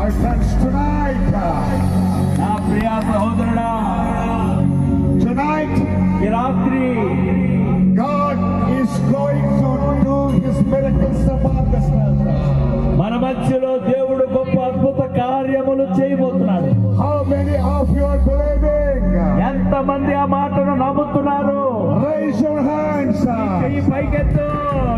My friends, tonight, నా ప్రియ సహోదరుడా, tonight, ఈ రాత్రి God is going to do His miracles among us. మన మధ్యలో దేవుడు గొప్ప అద్భుత కార్యములు చేయబోతున్నాడు. How many of you are believing? ఎంతమంది ఆ మాటను నమ్ముతున్నారు? Raise your hands. ఈ పైకెత్తు.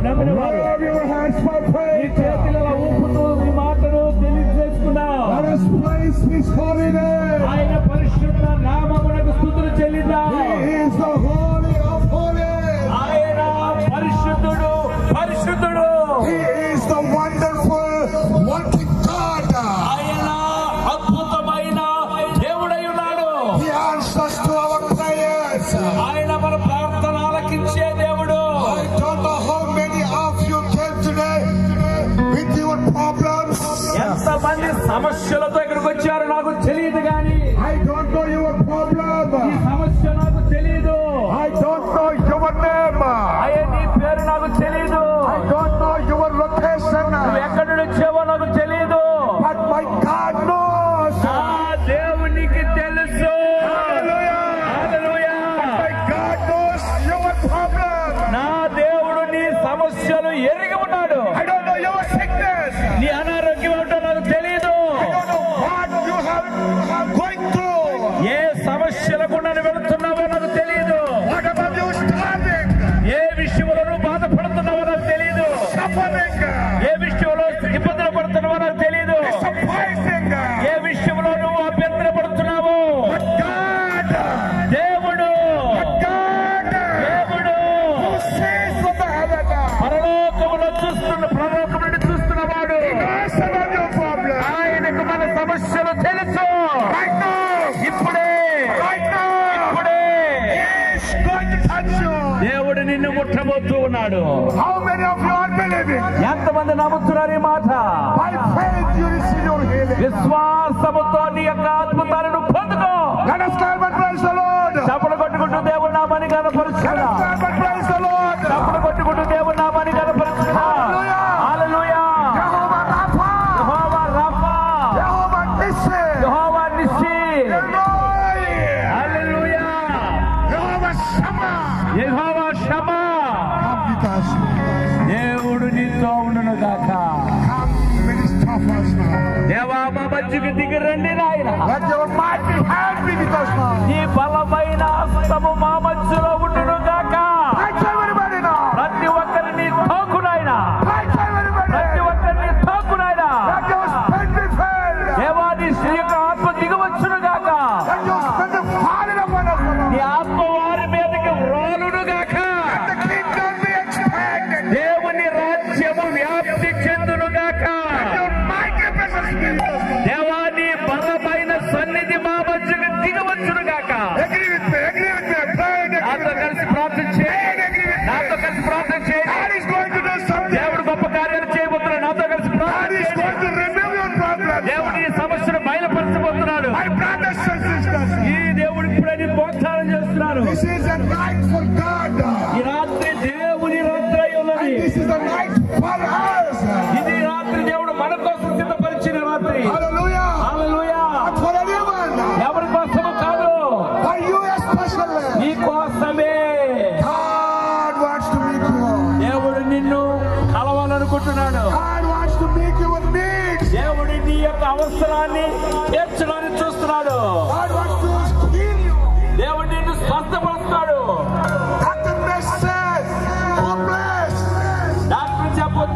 నమ్మిన వారు Wave your hands for ఈ faith. చేతులలో ఊపుతూ ఈ మాటను తెలియజేసుకున్నాం. Let us praise His holy name. ఆయన పరిశుద్ధ నామమునకు స్తుతులు చెల్లిద్దాం. He is the holy of holies. ఆయన పరిశుద్ధుడు, పరిశుద్ధుడు. He is the wonderful working God. ఆయన అద్భుతమైన దేవుడై ఉన్నాడు. He answers to our prayers. ఆయన మన ప్రార్థన ఆలకించే దేవుడు. I don't know how many of you came today with your problems. ఎంతమంది సమస్యలతో ఇక్కడికి వచ్చారో నాకు తెలియదు, కానీ I don't know your problem. ఈ సమస్య నాకు తెలియదు. I don't know your name. ఆయన నీ పేరు నాకు తెలియదు. I don't know your location. నువ్వు ఎక్కడి నుండి వచ్చావో నాకు తెలియదు. But my God knows. నా దేవునికి తెలుసు. Hallelujah. Hallelujah. My God knows your problem. నా దేవుడు నీ సమస్యలు ఎరిగి ఉన్నాడు. I don't know your sickness. నీ అనారోగ్యం ఏంటో నాకు తెలియదు. I don't know what you have going through. ఏ సమస్యల గుండా వెళుతున్నావో నాకు తెలియదు. What about you starving? ఏ విషయంలో నువ్వు బాధపడుతున్నావో నాకు తెలియదు. Suffering. ఏ విషయంలో ఇబ్బందులు పడుతున్నావో నాకు తెలియదు. Surprising. ఏ విషయంలో నువ్వు అభ్యంతర పడుతున్నావో But God. దేవుడు, God. దేవుడు Who sees from the heaven. పరలోకం నుండి చూస్తున్నవాడు. Knows about your problem. ఆయనకు మన సమస్యలు తెలుసు. Right now. ఇప్పుడే, Right now. ఇప్పుడే He's going to touch you. దేవుడు నిన్ను ముట్టబోతూ ఉన్నాడు. How many of you are believing? ఎంతమంది నమ్ముతున్నారు ఈ మాట? By faith you receive your healing. విశ్వాసముతో నీ యొక్క అద్భుతాలను పొందుకో. Let us stand and praise the Lord. చప్పలు కొట్టుకుంటూ దేవుడు నామాన్ని Let కనపరుచుకున్నా. us stand and praise the Lord. చప్పలు కొట్టుకుంటూ దేవుడు నామాన్ని కనపరుచుకున్నా. హల్లెలూయా. Jehovah Rapha. Jehovah Rapha, Jehovah Nissi. Jehovah Nissi. Eloi. Hallelujah. Jehovah Shammah. Jehovah Shama. Come with us. దేవుడు నీతో ఉండును గాక. Come minister for us now. దేవా మా మధ్యకి దిగి రండి నాయనా. Let your mighty hand be with us now. నీ బలమైన హస్తము మా మధ్యలో ఉండును గాక. Thank everybody now. ప్రతి ఒక్కరిని తాకునాయనా. Thank everybody. ప్రతి ఒక్కరిని తాకునాయనా. Let your spirit be filled. దేవా నీ శ్రీ యొక్క ఆత్మ దిగవచ్చును గాక. Let your spirit be falling upon us now. నీ ఆత్మ వారి మీదకి వ్రాలును గాక. Let the kingdom be expanded. దేవుని రాజ్యము వ్యాప్తి చెందును గాక. Let your mighty presence be with us now. దేవా నీ బలమైన సన్నిధి మా మధ్యకి దిగవచ్చును గాక. Agree with me. Agree with me. Pray and agree నాతో with me. కలిసి ప్రార్థన చేయండి. నాతో కలిసి ప్రార్థన చేయండి. God is going to do something. దేవుడు గొప్ప కార్యాలు చేయబోతున్నాడు. నాతో కలిసి God ప్రార్థన is చేయండి. going to remove your problems. దేవుడు ఈ సమస్యను బయలుపరచబోతున్నాడు. My brothers and sisters, ఈ దేవుడు ఇప్పుడే నీ వాగ్దానం చేస్తున్నాడు. this is a night for God. ఈ రాత్రి దేవుని రాత్రి అయి ఉన్నది. This is a night for us. ఇది రాత్రి దేవుడు మన కోసం సిద్ధపరిచిన రాత్రి. Hallelujah. Hallelujah. Not for anyone. ఎవరి కోసము కాదు, For you especially. నీ కోసమే. God wants to meet you. దేవుడు నిన్ను కలవాలనుకుంటున్నాడు. God wants to meet your needs. దేవుడు నీ యొక్క అవసరాన్ని తీర్చడానికి చూస్తున్నాడు. God wants to heal you. దేవుడు నిన్ను స్వస్థపరుస్తాడు. Dr. Message. Hopeless.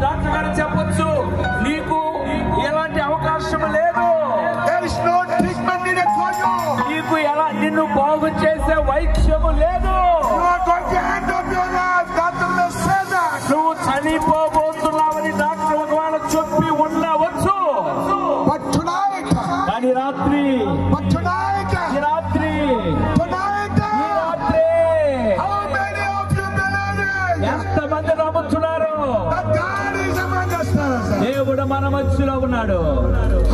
డాక్టర్ గారు చెప్పొచ్చు, నీకు ఎలాంటి అవకాశం లేదు. There is no treatment needed for you. నీకు నిన్ను బాగు చేసే వైద్యము లేదు. You are going to end up your life. Dr. Message that. నువ్వు చనిపోబోతున్నావని డాక్టర్ ఒకవేళ చెప్పి ఉండవచ్చు. But tonight. కానీ రాత్రి, But tonight. ఈ రాత్రి, Tonight. ఈ రాత్రి How many of you believe ఎంతమంది నమ్ముతున్నారు? that God is among us? దేవుడు మన మధ్యలో ఉన్నాడు.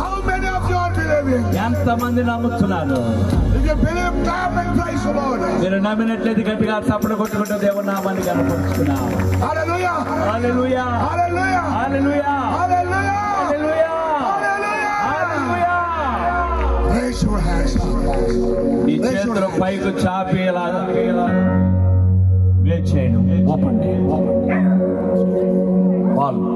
How many of you are believing? ఎంతమంది నమ్ముతున్నారు? If you believe, clap and praise the Lord. మీరు నమ్మినట్లయితే గట్టిగా చప్పట్లు కొట్టుకుంటూ దేవుని నామాన్ని కనపరుచుకున్నాం. Hallelujah. Hallelujah. Hallelujah. Hallelujah. Hallelujah. Hallelujah. Hallelujah. Hallelujah. Raise your hands up. ఈ చేతులు పైకి చాపి ఇలా వేచేయండి. ఓపెన్ వాళ్ళు